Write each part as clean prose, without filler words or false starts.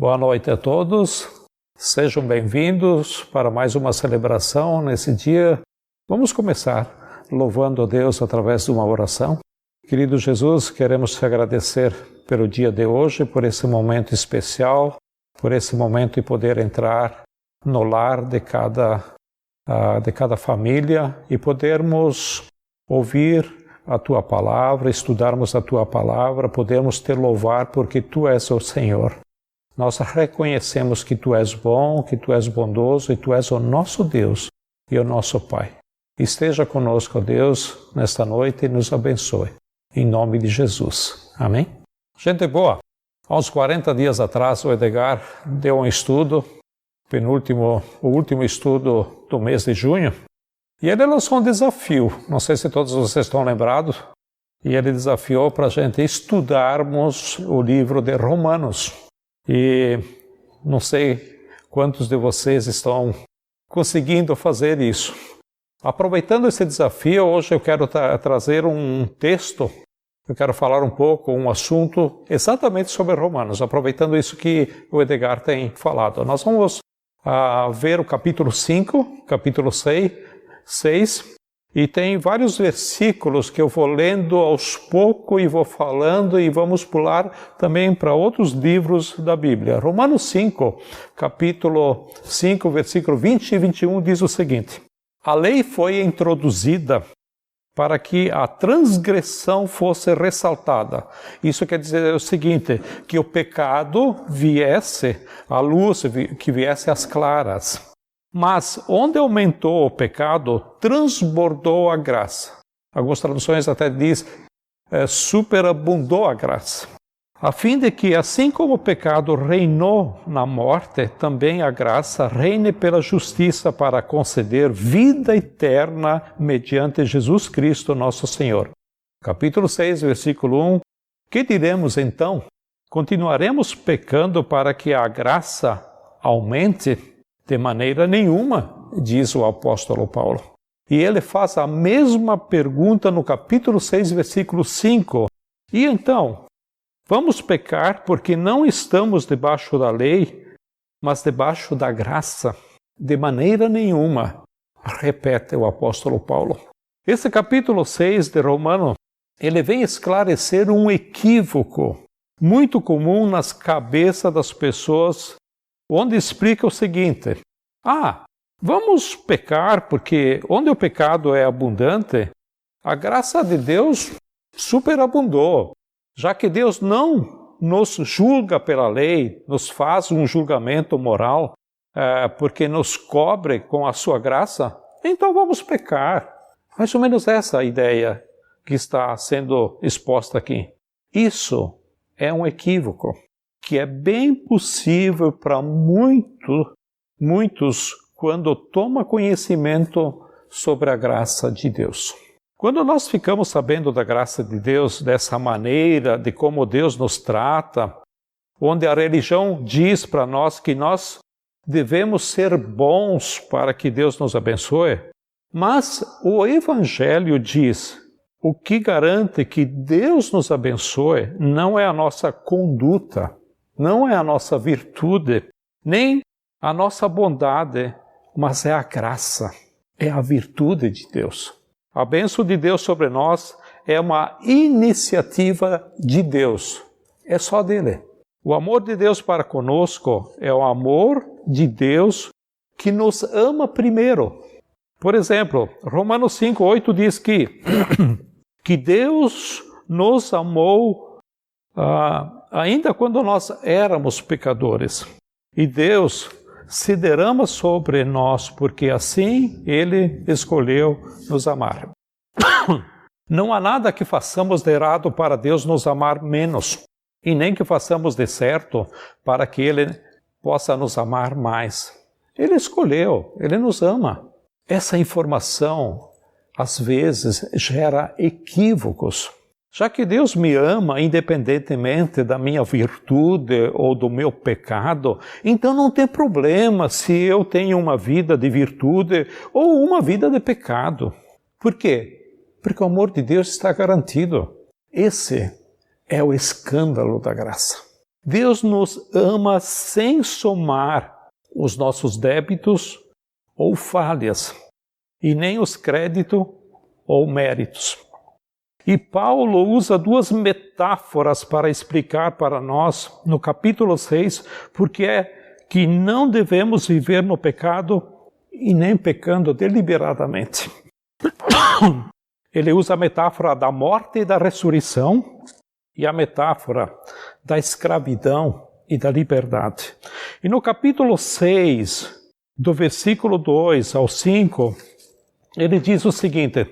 Boa noite a todos, sejam bem-vindos para mais uma celebração nesse dia. Vamos começar louvando a Deus através de uma oração. Querido Jesus, queremos te agradecer pelo dia de hoje, por esse momento especial, por esse momento de poder entrar no lar de cada família e podermos ouvir a Tua Palavra, estudarmos a Tua Palavra, podermos te louvar porque Tu és o Senhor. Nós reconhecemos que Tu és bom, que Tu és bondoso e Tu és o nosso Deus e o nosso Pai. Esteja conosco, Deus, nesta noite e nos abençoe. Em nome de Jesus. Amém? Gente boa, há uns 40 dias atrás o Edgar deu um estudo, o último estudo do mês de junho, e ele lançou um desafio, não sei se todos vocês estão lembrados, e ele desafiou para a gente estudarmos o livro de Romanos. E não sei quantos de vocês estão conseguindo fazer isso. Aproveitando esse desafio, hoje eu quero trazer um texto, eu quero falar um pouco, um assunto exatamente sobre Romanos, aproveitando isso que o Edgar tem falado. Nós vamos ver o capítulo 5, capítulo 6, e tem vários versículos que eu vou lendo aos poucos e vou falando e vamos pular também para outros livros da Bíblia. Romanos 5, capítulo 5, versículo 20 e 21 diz o seguinte: a lei foi introduzida para que a transgressão fosse ressaltada. Isso quer dizer o seguinte, que o pecado viesse à luz, que viesse às claras. Mas onde aumentou o pecado, transbordou a graça. Algumas traduções até diz, superabundou a graça. A fim de que, assim como o pecado reinou na morte, também a graça reine pela justiça para conceder vida eterna mediante Jesus Cristo, nosso Senhor. Capítulo 6, versículo 1. Que diremos então? Continuaremos pecando para que a graça aumente? De maneira nenhuma, diz o apóstolo Paulo. E ele faz a mesma pergunta no capítulo 6, versículo 5. E então, vamos pecar porque não estamos debaixo da lei, mas debaixo da graça? De maneira nenhuma, repete o apóstolo Paulo. Esse capítulo 6 de Romanos, ele vem esclarecer um equívoco muito comum nas cabeças das pessoas, onde explica o seguinte: vamos pecar porque onde o pecado é abundante, a graça de Deus superabundou. Já que Deus não nos julga pela lei, nos faz um julgamento moral, porque nos cobre com a sua graça, então vamos pecar. Mais ou menos essa a ideia que está sendo exposta aqui. Isso é um equívoco que é bem possível para muitos quando toma conhecimento sobre a graça de Deus. Quando nós ficamos sabendo da graça de Deus dessa maneira, de como Deus nos trata, onde a religião diz para nós que nós devemos ser bons para que Deus nos abençoe, mas o Evangelho diz: o que garante que Deus nos abençoe não é a nossa conduta, não é a nossa virtude, nem a nossa bondade, mas é a graça, é a virtude de Deus. A bênção de Deus sobre nós é uma iniciativa de Deus, é só dele. O amor de Deus para conosco é o amor de Deus que nos ama primeiro. Por exemplo, Romanos 5:8 diz que Deus nos amou ainda quando nós éramos pecadores. E Deus se derrama sobre nós, porque assim Ele escolheu nos amar. Não há nada que façamos de errado para Deus nos amar menos, e nem que façamos de certo para que Ele possa nos amar mais. Ele escolheu, Ele nos ama. Essa informação, às vezes, gera equívocos. Já que Deus me ama independentemente da minha virtude ou do meu pecado, então não tem problema se eu tenho uma vida de virtude ou uma vida de pecado. Por quê? Porque o amor de Deus está garantido. Esse é o escândalo da graça. Deus nos ama sem somar os nossos débitos ou falhas, e nem os créditos ou méritos. E Paulo usa duas metáforas para explicar para nós, no capítulo 6, porque é que não devemos viver no pecado e nem pecando deliberadamente. Ele usa a metáfora da morte e da ressurreição e a metáfora da escravidão e da liberdade. E no capítulo 6, do versículo 2 ao 5, ele diz o seguinte: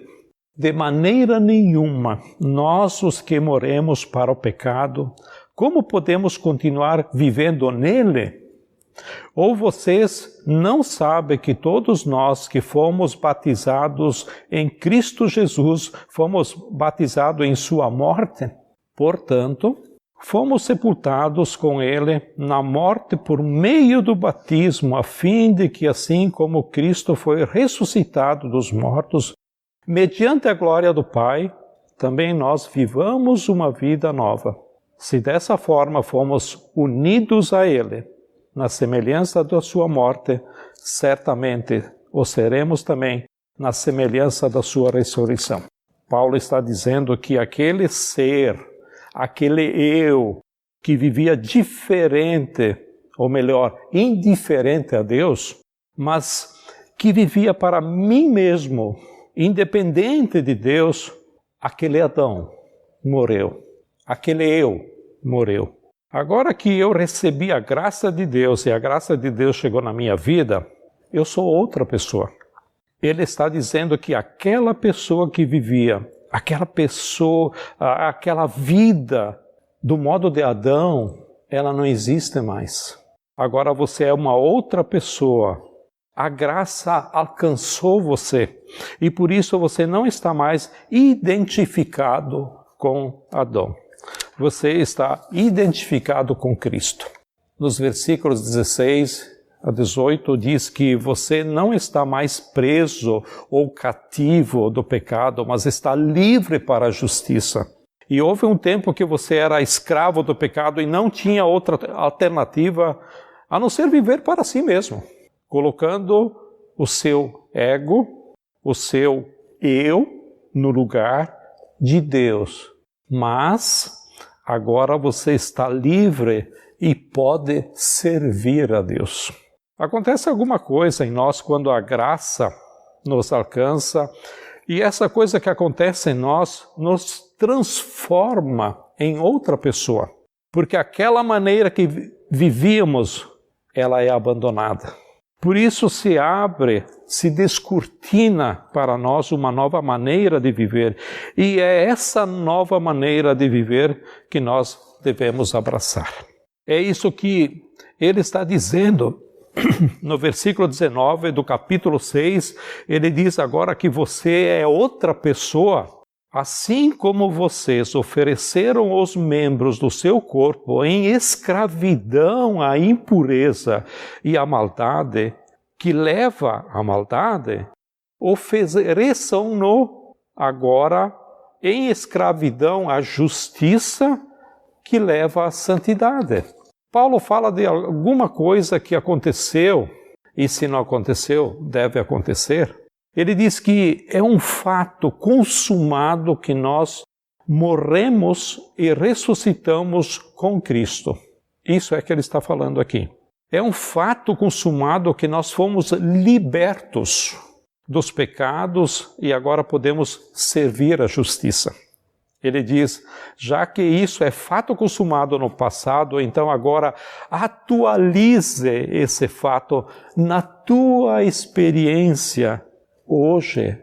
de maneira nenhuma, nós os que morremos para o pecado, como podemos continuar vivendo nele? Ou vocês não sabem que todos nós que fomos batizados em Cristo Jesus, fomos batizados em sua morte? Portanto, fomos sepultados com ele na morte por meio do batismo, a fim de que, assim como Cristo foi ressuscitado dos mortos, mediante a glória do Pai, também nós vivamos uma vida nova. Se dessa forma fomos unidos a ele, na semelhança da sua morte, certamente o seremos também na semelhança da sua ressurreição. Paulo está dizendo que aquele ser, aquele eu que vivia diferente, ou melhor, indiferente a Deus, mas que vivia para mim mesmo, independente de Deus, aquele Adão morreu, aquele eu morreu. Agora que eu recebi a graça de Deus e a graça de Deus chegou na minha vida, eu sou outra pessoa. Ele está dizendo que aquela pessoa que vivia, aquela pessoa, aquela vida do modo de Adão, ela não existe mais. Agora você é uma outra pessoa. A graça alcançou você e por isso você não está mais identificado com Adão. Você está identificado com Cristo. Nos versículos 16 a 18 diz que você não está mais preso ou cativo do pecado, mas está livre para a justiça. E houve um tempo que você era escravo do pecado e não tinha outra alternativa a não ser viver para si mesmo, colocando o seu ego, o seu eu, no lugar de Deus. Mas agora você está livre e pode servir a Deus. Acontece alguma coisa em nós quando a graça nos alcança, e essa coisa que acontece em nós nos transforma em outra pessoa, porque aquela maneira que vivíamos, ela é abandonada. Por isso se abre, se descortina para nós uma nova maneira de viver, e é essa nova maneira de viver que nós devemos abraçar. É isso que ele está dizendo no versículo 19 do capítulo 6, ele diz agora que você é outra pessoa. Assim como vocês ofereceram os membros do seu corpo em escravidão à impureza e à maldade, que leva à maldade, ofereçam-no agora em escravidão à justiça, que leva à santidade. Paulo fala de alguma coisa que aconteceu, e se não aconteceu, deve acontecer. Ele diz que é um fato consumado que nós morremos e ressuscitamos com Cristo. Isso é que ele está falando aqui. É um fato consumado que nós fomos libertos dos pecados e agora podemos servir a justiça. Ele diz, já que isso é fato consumado no passado, então agora atualize esse fato na tua experiência hoje,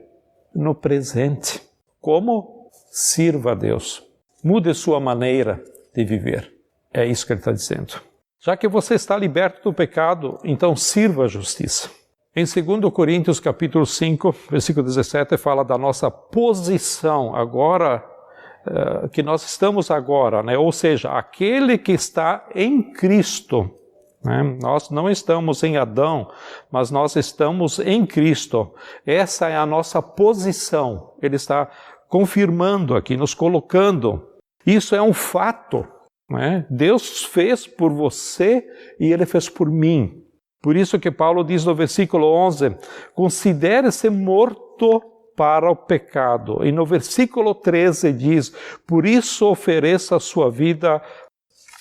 no presente. Como? Sirva a Deus. Mude sua maneira de viver. É isso que ele está dizendo. Já que você está liberto do pecado, então sirva a justiça. Em 2 Coríntios capítulo 5, versículo 17, fala da nossa posição agora, que nós estamos agora, né? Ou seja, aquele que está em Cristo. Né? Nós não estamos em Adão, mas nós estamos em Cristo. Essa é a nossa posição. Ele está confirmando aqui, nos colocando. Isso é um fato. não é? Deus fez por você e Ele fez por mim. Por isso que Paulo diz no versículo 11, considere-se morto para o pecado. E no versículo 13 diz, por isso ofereça a sua vida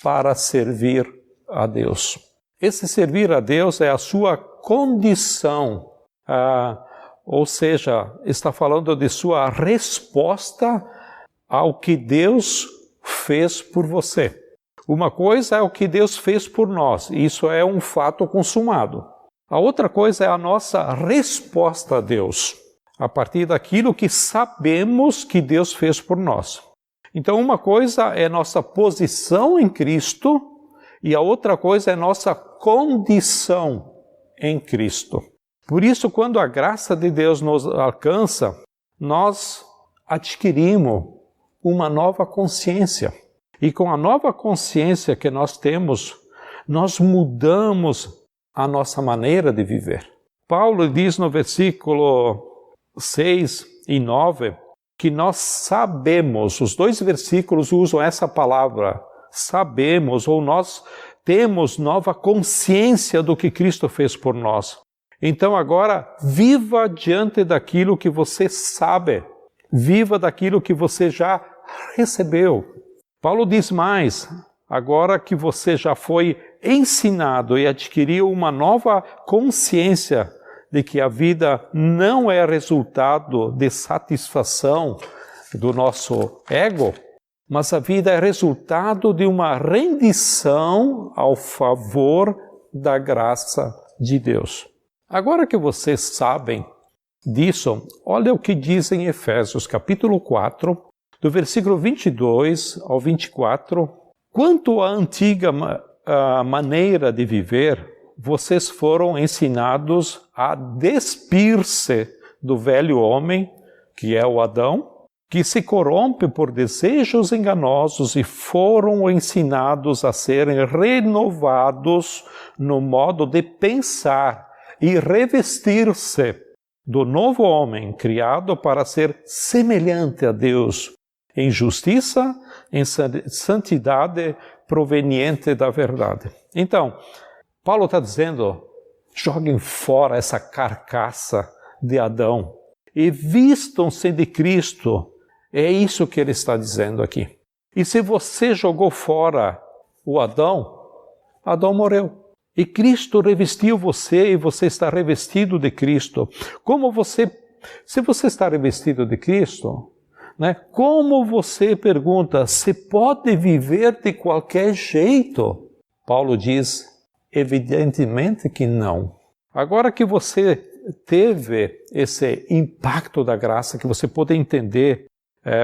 para servir a Deus. Esse servir a Deus é a sua condição, ou seja, está falando de sua resposta ao que Deus fez por você. Uma coisa é o que Deus fez por nós, isso é um fato consumado. A outra coisa é a nossa resposta a Deus, a partir daquilo que sabemos que Deus fez por nós. Então, uma coisa é nossa posição em Cristo e a outra coisa é nossa condição em Cristo. Por isso, quando a graça de Deus nos alcança, nós adquirimos uma nova consciência. E com a nova consciência que nós temos, nós mudamos a nossa maneira de viver. Paulo diz no versículo 6 e 9, que nós sabemos, os dois versículos usam essa palavra, sabemos, ou nós temos nova consciência do que Cristo fez por nós. Então agora, viva diante daquilo que você sabe, viva daquilo que você já recebeu. Paulo diz mais, agora que você já foi ensinado e adquiriu uma nova consciência de que a vida não é resultado de satisfação do nosso ego, mas a vida é resultado de uma rendição ao favor da graça de Deus. Agora que vocês sabem disso, olha o que diz em Efésios capítulo 4, do versículo 22 ao 24, quanto à antiga maneira de viver, vocês foram ensinados a despir-se do velho homem, que é o Adão, que se corrompe por desejos enganosos e foram ensinados a serem renovados no modo de pensar e revestir-se do novo homem criado para ser semelhante a Deus, em justiça, em santidade proveniente da verdade. Então, Paulo está dizendo, joguem fora essa carcaça de Adão e vistam-se de Cristo. É isso que ele está dizendo aqui. E se você jogou fora o Adão, Adão morreu. E Cristo revestiu você e você está revestido de Cristo. Se você está revestido de Cristo, né? Como você pergunta, se pode viver de qualquer jeito? Paulo diz, evidentemente que não. Agora que você teve esse impacto da graça, que você pode entender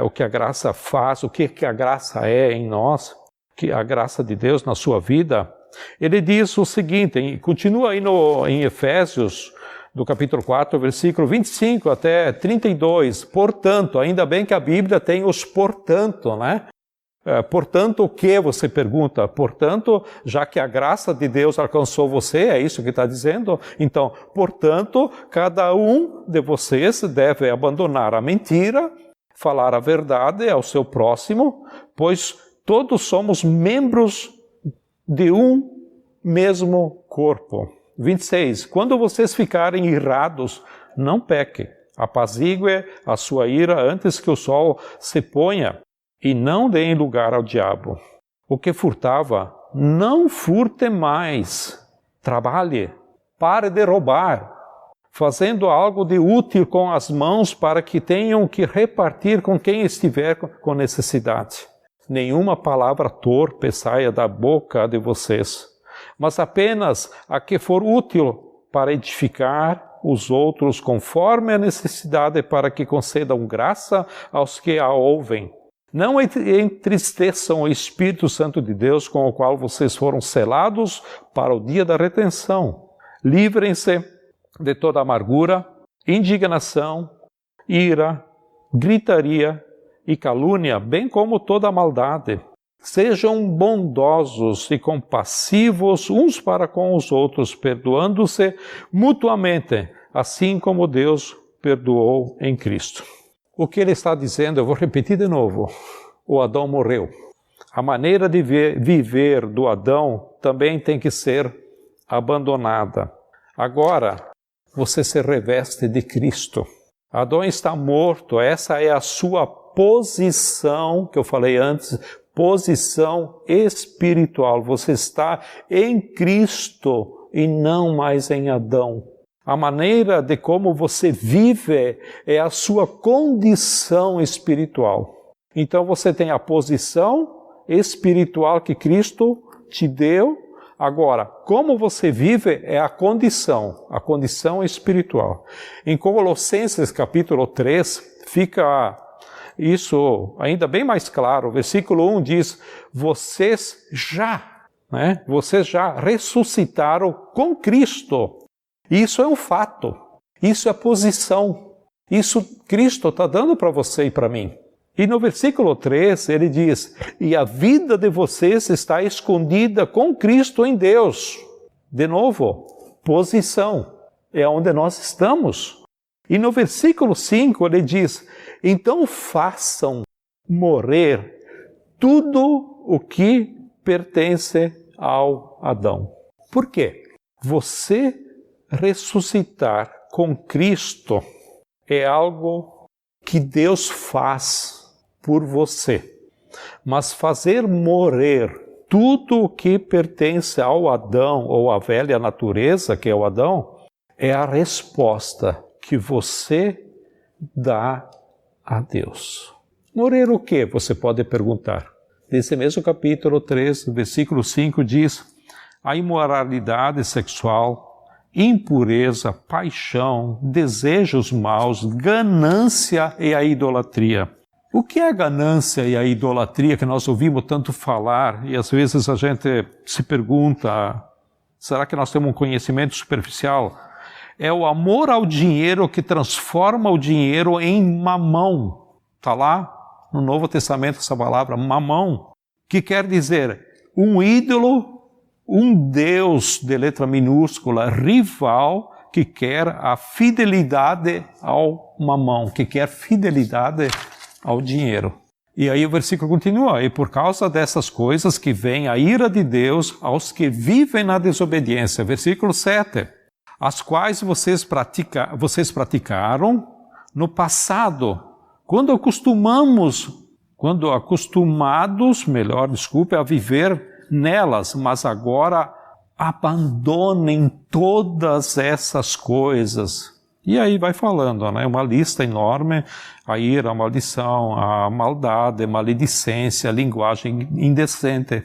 o que a graça faz, o que a graça é em nós, que a graça de Deus na sua vida, ele diz o seguinte, continua aí em Efésios, do capítulo 4, versículo 25 até 32. Portanto, ainda bem que a Bíblia tem os portanto, né? Portanto, o que você pergunta? Portanto, já que a graça de Deus alcançou você, é isso que está dizendo? Então, portanto, cada um de vocês deve abandonar a mentira, falar a verdade ao seu próximo, pois todos somos membros de um mesmo corpo. 26. Quando vocês ficarem irados, não pequem. Apazigue a sua ira antes que o sol se ponha e não deem lugar ao diabo. O que furtava, não furte mais. Trabalhe, pare de roubar, fazendo algo de útil com as mãos para que tenham que repartir com quem estiver com necessidade. Nenhuma palavra torpe saia da boca de vocês, mas apenas a que for útil para edificar os outros conforme a necessidade, para que concedam graça aos que a ouvem. Não entristeçam o Espírito Santo de Deus, com o qual vocês foram selados para o dia da redenção. Livrem-se de toda amargura, indignação, ira, gritaria e calúnia, bem como toda maldade. Sejam bondosos e compassivos uns para com os outros, perdoando-se mutuamente, assim como Deus perdoou em Cristo. O que ele está dizendo, eu vou repetir de novo, o Adão morreu. A maneira de viver do Adão também tem que ser abandonada. Agora, você se reveste de Cristo. Adão está morto, essa é a sua posição, que eu falei antes, posição espiritual. Você está em Cristo e não mais em Adão. A maneira de como você vive é a sua condição espiritual. Então você tem a posição espiritual que Cristo te deu. Agora, como você vive é a condição espiritual. Em Colossenses capítulo 3 fica isso ainda bem mais claro. O versículo 1 diz, vocês já ressuscitaram com Cristo. Isso é um fato, isso é posição, isso Cristo está dando para você e para mim. E no versículo 3 ele diz, e a vida de vocês está escondida com Cristo em Deus. De novo, posição, é onde nós estamos. E no versículo 5 ele diz, então façam morrer tudo o que pertence ao Adão. Por quê? Você ressuscitar com Cristo é algo que Deus faz por você. Mas fazer morrer tudo o que pertence ao Adão ou à velha natureza, que é o Adão, é a resposta que você dá a Deus. Morrer o quê? Você pode perguntar. Nesse mesmo capítulo 3, versículo 5 diz, a imoralidade sexual, impureza, paixão, desejos maus, ganância e a idolatria. O que é a ganância e a idolatria que nós ouvimos tanto falar e às vezes a gente se pergunta, será que nós temos um conhecimento superficial? É o amor ao dinheiro que transforma o dinheiro em mamão. Está lá no Novo Testamento essa palavra, mamão, que quer dizer um ídolo, um Deus de letra minúscula, rival, que quer a fidelidade ao mamão, que quer fidelidade ao dinheiro. E aí o versículo continua, e por causa dessas coisas que vem a ira de Deus aos que vivem na desobediência. Versículo 7, as quais vocês praticaram no passado, quando acostumados, a viver nelas, mas agora abandonem todas essas coisas. E aí vai falando, né? Uma lista enorme, a ira, a maldição, a maldade, a maledicência, a linguagem indecente.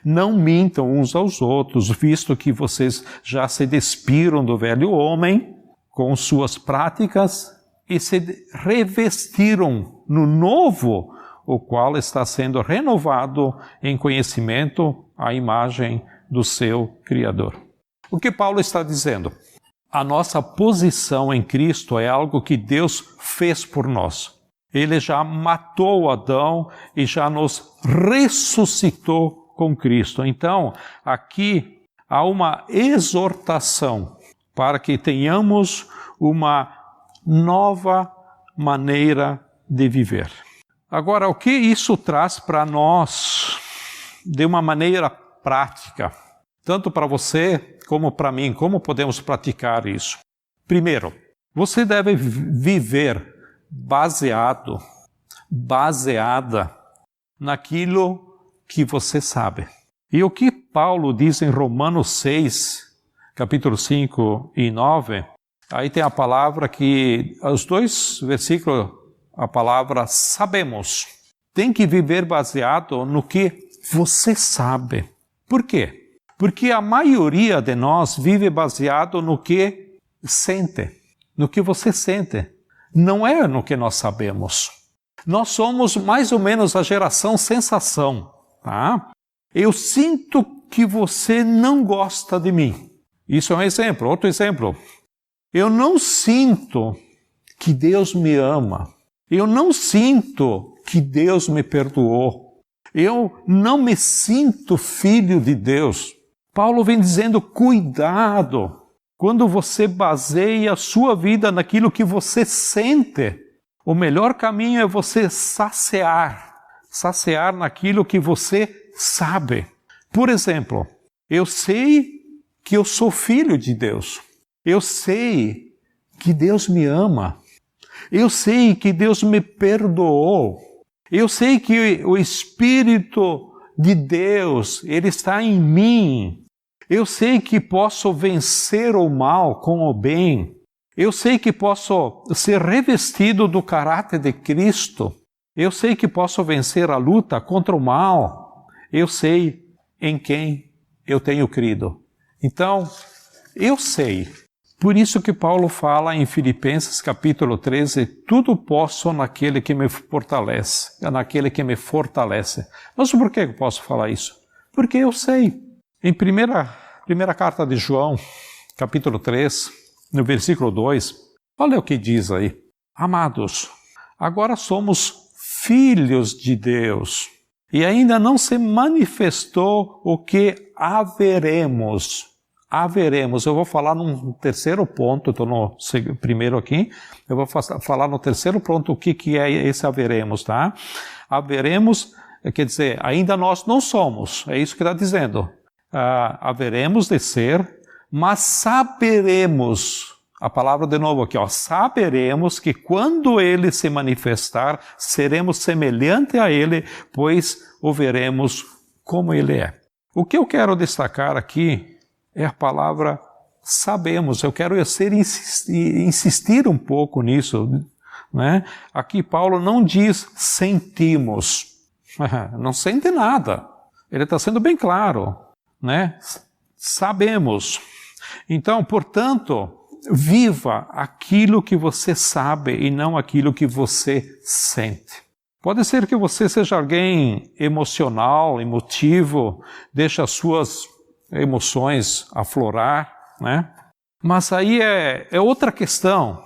Não mintam uns aos outros, visto que vocês já se despiram do velho homem com suas práticas e se revestiram no novo, o qual está sendo renovado em conhecimento à imagem do seu Criador. O que Paulo está dizendo? A nossa posição em Cristo é algo que Deus fez por nós. Ele já matou Adão e já nos ressuscitou com Cristo. Então, aqui há uma exortação para que tenhamos uma nova maneira de viver. Agora, o que isso traz para nós de uma maneira prática? Tanto para você como para mim, como podemos praticar isso? Primeiro, você deve viver baseada naquilo que você sabe. E o que Paulo diz em Romanos 6, capítulo 5 e 9, aí tem a palavra que, os dois versículos, a palavra sabemos. Tem que viver baseado no que você sabe. Por quê? Porque a maioria de nós vive baseado no que sente, no que você sente. Não é no que nós sabemos. Nós somos mais ou menos a geração sensação, tá? Eu sinto que você não gosta de mim. Isso é um exemplo. Outro exemplo. Eu não sinto que Deus me ama. Eu não sinto que Deus me perdoou. Eu não me sinto filho de Deus. Paulo vem dizendo, cuidado, quando você baseia a sua vida naquilo que você sente. O melhor caminho é você saciar saciar naquilo que você sabe. Por exemplo, eu sei que eu sou filho de Deus. Eu sei que Deus me ama. Eu sei que Deus me perdoou. Eu sei que o Espírito de Deus, Ele está em mim. Eu sei que posso vencer o mal com o bem. Eu sei que posso ser revestido do caráter de Cristo. Eu sei que posso vencer a luta contra o mal. Eu sei em quem eu tenho crido. Então, eu sei. Por isso que Paulo fala em Filipenses capítulo 13, tudo posso naquele que me fortalece. Mas por que eu posso falar isso? Porque eu sei. Em primeira carta de João, capítulo 3, no versículo 2, olha o que diz aí. Amados, agora somos filhos de Deus, e ainda não se manifestou o que haveremos. Eu vou falar num terceiro ponto, estou no primeiro aqui, eu vou falar no terceiro ponto o que é esse haveremos, tá? Haveremos, quer dizer, ainda nós não somos, é isso que está dizendo. Haveremos de ser, mas saberemos, a palavra de novo aqui, saberemos que quando Ele se manifestar, seremos semelhante a Ele, pois o veremos como Ele é. O que eu quero destacar aqui é a palavra sabemos. Eu quero insistir um pouco nisso, né? Aqui Paulo não diz sentimos, não sente nada. Ele está sendo bem claro, né? Sabemos. Então, portanto, viva aquilo que você sabe e não aquilo que você sente. Pode ser que você seja alguém emotivo, deixa as suas emoções aflorar, né? Mas aí é outra questão.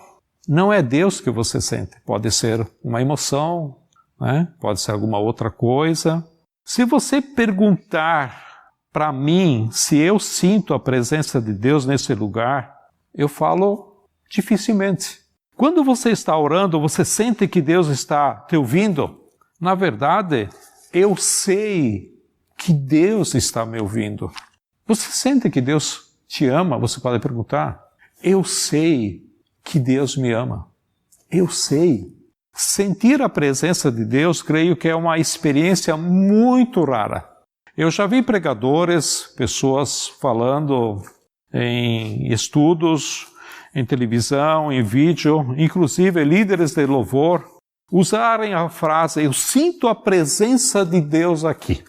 Não é Deus que você sente. Pode ser uma emoção, né? Pode ser alguma outra coisa. Se você perguntar para mim se eu sinto a presença de Deus nesse lugar, eu falo dificilmente. Quando você está orando, você sente que Deus está te ouvindo? Na verdade, eu sei que Deus está me ouvindo. Você sente que Deus te ama? Você pode perguntar. Eu sei que Deus me ama. Eu sei. Sentir a presença de Deus, creio que é uma experiência muito rara. Eu já vi pregadores, pessoas falando em estudos, em televisão, em vídeo, inclusive líderes de louvor, usarem a frase, eu sinto a presença de Deus aqui.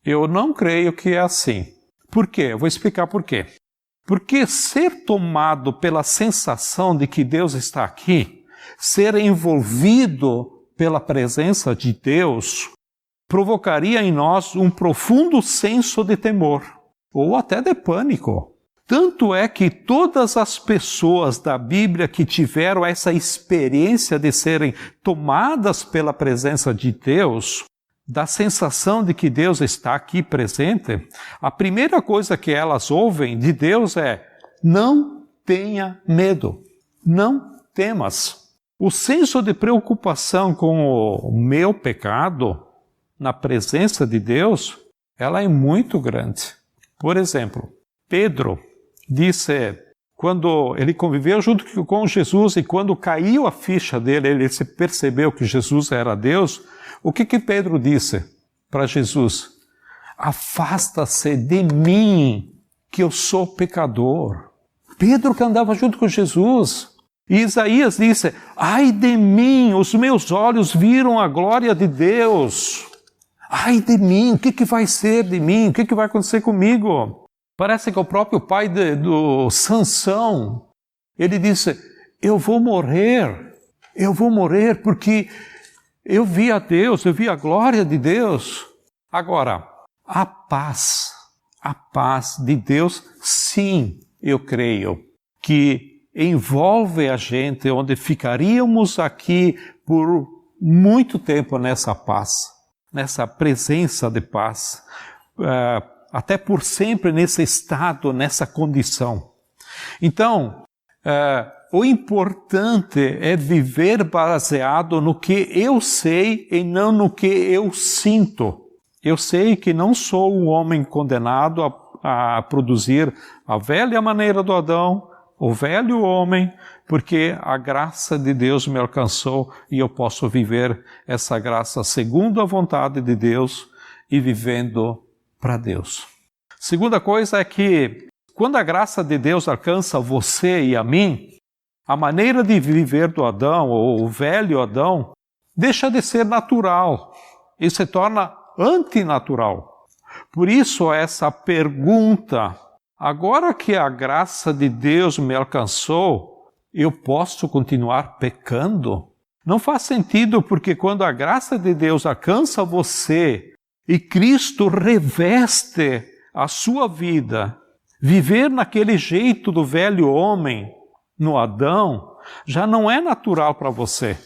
Eu não creio que é assim. Por quê? Eu vou explicar por quê. Porque ser tomado pela sensação de que Deus está aqui, ser envolvido pela presença de Deus, provocaria em nós um profundo senso de temor, ou até de pânico. Tanto é que todas as pessoas da Bíblia que tiveram essa experiência de serem tomadas pela presença de Deus, da sensação de que Deus está aqui presente, a primeira coisa que elas ouvem de Deus é: não tenha medo, não temas. O senso de preocupação com o meu pecado na presença de Deus, ela é muito grande. Por exemplo, Pedro disse, quando ele conviveu junto com Jesus e quando caiu a ficha dele, ele se percebeu que Jesus era Deus, o que Pedro disse para Jesus? Afasta-se de mim, que eu sou pecador. Pedro que andava junto com Jesus. E Isaías disse, ai de mim, os meus olhos viram a glória de Deus. Ai de mim, o que vai ser de mim? O que vai acontecer comigo? Parece que o próprio pai do Sansão, ele disse, eu vou morrer porque eu vi a Deus, eu vi a glória de Deus. Agora, a paz de Deus, sim, eu creio, que envolve a gente, onde ficaríamos aqui por muito tempo nessa paz, nessa presença de paz, até por sempre nesse estado, nessa condição. Então, o importante é viver baseado no que eu sei e não no que eu sinto. Eu sei que não sou um homem condenado a produzir a velha maneira do Adão, o velho homem, porque a graça de Deus me alcançou e eu posso viver essa graça segundo a vontade de Deus e vivendo para Deus. Segunda coisa é que quando a graça de Deus alcança você e a mim, a maneira de viver do Adão, ou o velho Adão, deixa de ser natural e se torna antinatural. Por isso essa pergunta, agora que a graça de Deus me alcançou, eu posso continuar pecando? Não faz sentido, porque quando a graça de Deus alcança você e Cristo reveste a sua vida, viver naquele jeito do velho homem, no Adão, já não é natural para você.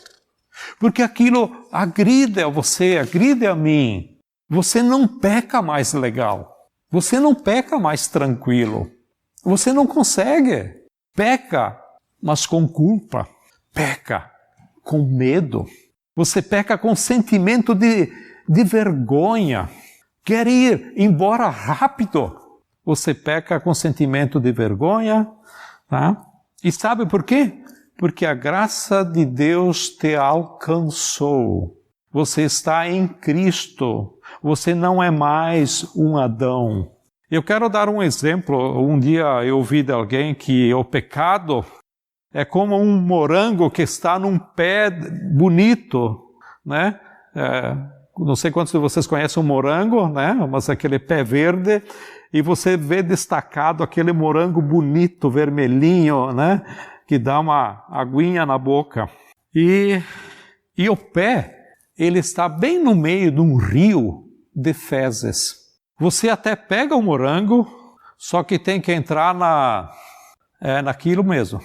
Porque aquilo agride a você, agride a mim. Você não peca mais legal. Você não peca mais tranquilo. Você não consegue. Peca, mas com culpa. Peca com medo. Você peca com sentimento de vergonha. Quer ir embora rápido. Você peca com sentimento de vergonha, tá? E sabe por quê? Porque a graça de Deus te alcançou. Você está em Cristo. Você não é mais um Adão. Eu quero dar um exemplo. Um dia eu ouvi de alguém que o pecado é como um morango que está num pé bonito, né? Não sei quantos de vocês conhecem um morango, né? Mas aquele pé verde, e você vê destacado aquele morango bonito, vermelhinho, né? Que dá uma aguinha na boca. E o pé, ele está bem no meio de um rio de fezes. Você até pega o morango, só que tem que entrar naquilo mesmo,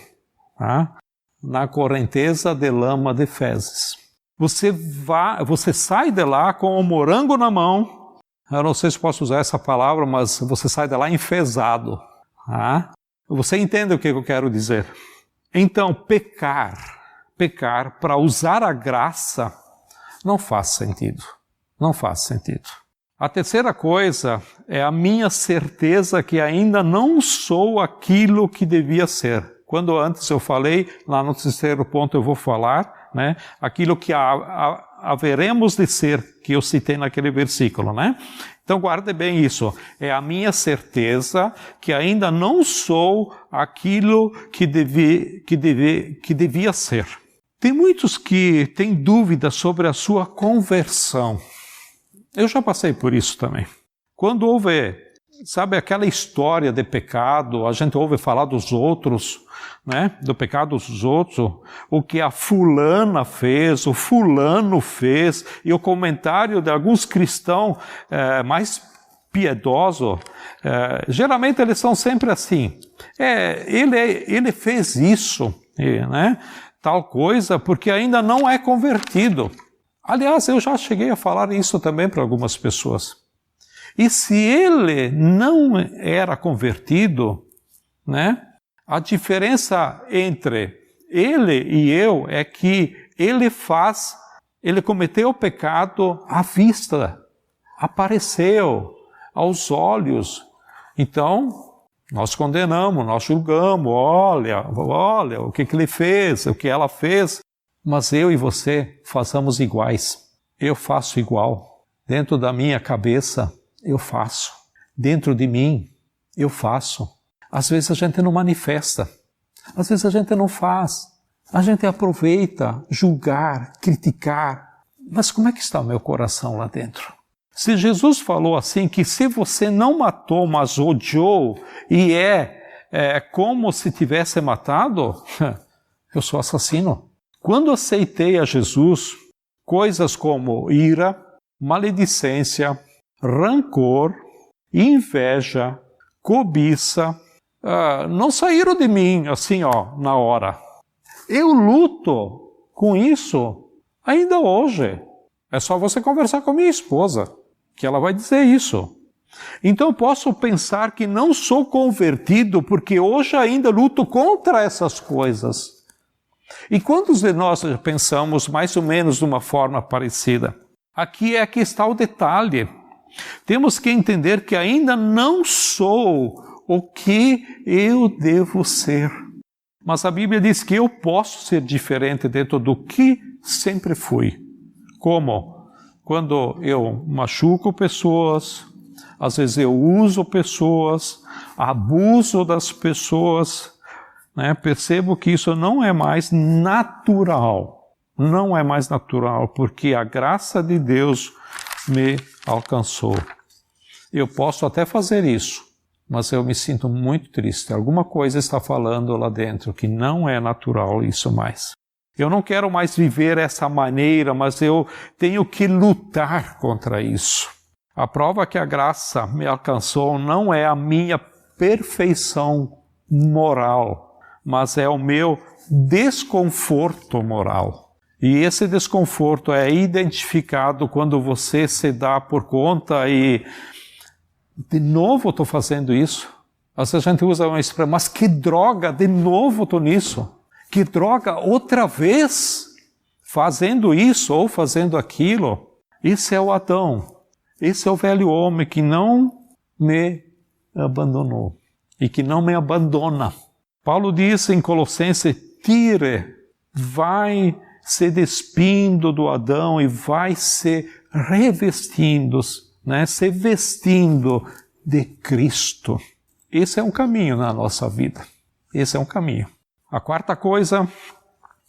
tá? Na correnteza de lama de fezes. Você sai de lá com o morango na mão. Eu não sei se posso usar essa palavra, mas você sai de lá enfezado. Tá? Você entende o que eu quero dizer? Então, pecar para usar a graça não faz sentido. Não faz sentido. A terceira coisa é a minha certeza que ainda não sou aquilo que devia ser. Quando antes eu falei, lá no terceiro ponto eu vou falar, né? Aquilo que haveremos de ser, que eu citei naquele versículo, né? Então guarde bem isso. É a minha certeza que ainda não sou aquilo que devia ser. Tem muitos que têm dúvidas sobre a sua conversão. Eu já passei por isso também. Quando houve, sabe, aquela história de pecado, a gente ouve falar dos outros, né? Do pecado dos outros, o que a fulana fez, o fulano fez, e o comentário de alguns cristãos mais piedosos, geralmente eles são sempre assim, ele fez isso, né? Tal coisa, porque ainda não é convertido. Aliás, eu já cheguei a falar isso também para algumas pessoas. E se ele não era convertido, né? A diferença entre ele e eu é que ele cometeu o pecado à vista, apareceu aos olhos. Então, nós condenamos, nós julgamos, olha o que ele fez, o que ela fez. Mas eu e você façamos iguais. Eu faço igual. Dentro da minha cabeça, eu faço. Dentro de mim, eu faço. Às vezes a gente não manifesta. Às vezes a gente não faz. A gente aproveita julgar, criticar. Mas como é que está o meu coração lá dentro? Se Jesus falou assim, que se você não matou, mas odiou, e é como se tivesse matado, eu sou assassino. Quando aceitei a Jesus, coisas como ira, maledicência, rancor, inveja, cobiça, não saíram de mim assim, na hora. Eu luto com isso ainda hoje. É só você conversar com minha esposa, que ela vai dizer isso. Então eu posso pensar que não sou convertido porque hoje ainda luto contra essas coisas. E quantos de nós pensamos mais ou menos de uma forma parecida? Aqui está o detalhe. Temos que entender que ainda não sou o que eu devo ser. Mas a Bíblia diz que eu posso ser diferente dentro do que sempre fui. Como? Quando eu machuco pessoas, às vezes eu uso pessoas, abuso das pessoas, né? Percebo que isso não é mais natural. Não é mais natural, porque a graça de Deus me alcançou. Eu posso até fazer isso, mas eu me sinto muito triste. Alguma coisa está falando lá dentro que não é natural isso mais. Eu não quero mais viver essa maneira, mas eu tenho que lutar contra isso. A prova que a graça me alcançou não é a minha perfeição moral, mas é o meu desconforto moral. E esse desconforto é identificado quando você se dá por conta e... De novo estou fazendo isso. Às vezes a gente usa uma expressão, mas que droga, de novo estou nisso. Que droga, outra vez, fazendo isso ou fazendo aquilo. Esse é o Adão. Esse é o velho homem que não me abandonou e que não me abandona. Paulo diz em Colossenses, vai se despindo do Adão e vai se revestindo, né? Se vestindo de Cristo. Esse é um caminho na nossa vida. Esse é um caminho. A quarta coisa,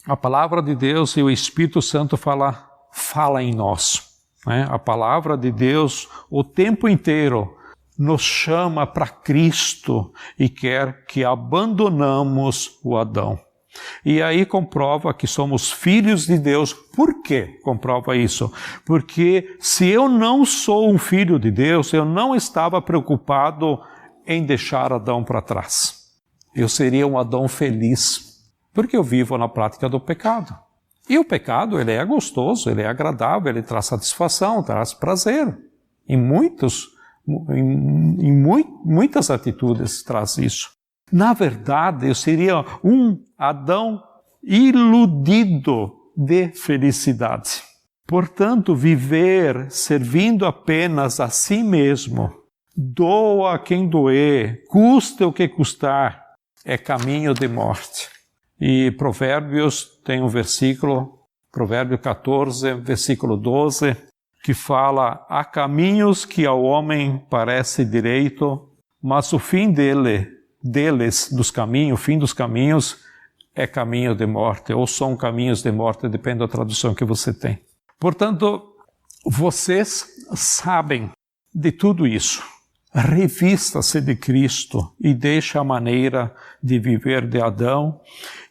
a palavra de Deus e o Espírito Santo fala em nós. Né? A palavra de Deus o tempo inteiro nos chama para Cristo e quer que abandonamos o Adão. E aí comprova que somos filhos de Deus. Por que comprova isso? Porque se eu não sou um filho de Deus, eu não estava preocupado em deixar Adão para trás. Eu seria um Adão feliz, porque eu vivo na prática do pecado. E o pecado, ele é gostoso, ele é agradável, ele traz satisfação, traz prazer. Em muitas atitudes traz isso. Na verdade, eu seria um Adão iludido de felicidade. Portanto, viver servindo apenas a si mesmo, doa quem doer, custe o que custar, é caminho de morte. E Provérbios tem um versículo, Provérbio 14, versículo 12, que fala: há caminhos que ao homem parece direito, mas o fim dos caminhos, é caminho de morte, ou são caminhos de morte, depende da tradução que você tem. Portanto, vocês sabem de tudo isso. Revista-se de Cristo e deixe a maneira de viver de Adão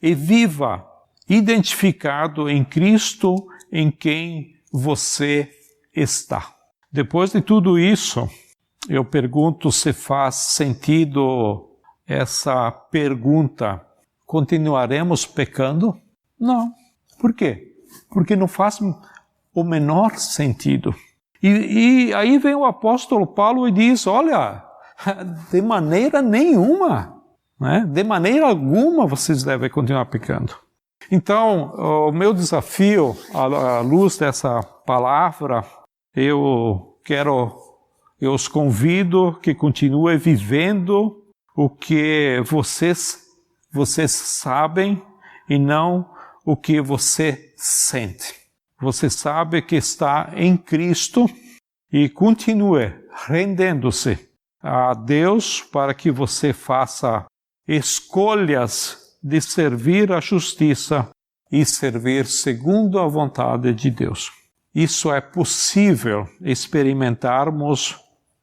e viva identificado em Cristo, em quem você está. Depois de tudo isso, eu pergunto se faz sentido essa pergunta: continuaremos pecando? Não. Por quê? Porque não faz o menor sentido. E aí vem o apóstolo Paulo e diz: olha, de maneira nenhuma, né? De maneira alguma vocês devem continuar pecando. Então, o meu desafio, à luz dessa palavra, eu os convido que continuem vivendo o que vocês sabem e não o que você sente. Você sabe que está em Cristo e continue rendendo-se a Deus para que você faça escolhas de servir a justiça e servir segundo a vontade de Deus. Isso é possível experimentarmos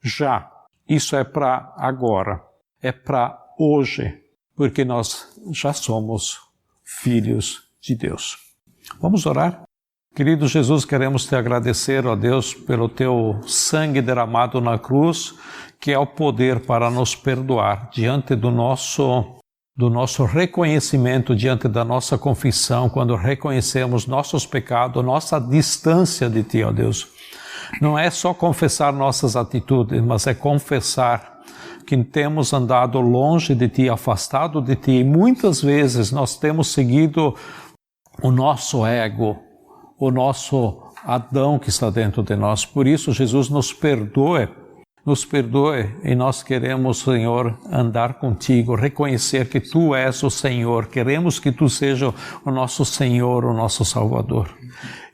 já. Isso é para agora. É para hoje, porque nós já somos filhos de Deus. Vamos orar? Querido Jesus, queremos te agradecer, ó Deus, pelo teu sangue derramado na cruz, que é o poder para nos perdoar diante do nosso reconhecimento, diante da nossa confissão, quando reconhecemos nossos pecados, nossa distância de ti, ó Deus. Não é só confessar nossas atitudes, mas é confessar que temos andado longe de Ti, afastado de Ti. E muitas vezes nós temos seguido o nosso ego, o nosso Adão que está dentro de nós. Por isso, Jesus, nos perdoe, e nós queremos, Senhor, andar contigo, reconhecer que Tu és o Senhor, queremos que Tu seja o nosso Senhor, o nosso Salvador.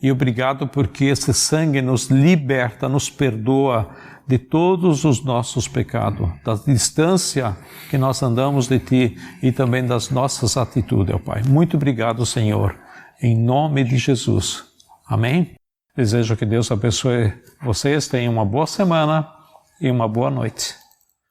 E obrigado porque esse sangue nos liberta, nos perdoa de todos os nossos pecados, da distância que nós andamos de Ti e também das nossas atitudes, ó Pai. Muito obrigado, Senhor, em nome de Jesus. Amém? Desejo que Deus abençoe vocês, tenham uma boa semana e uma boa noite.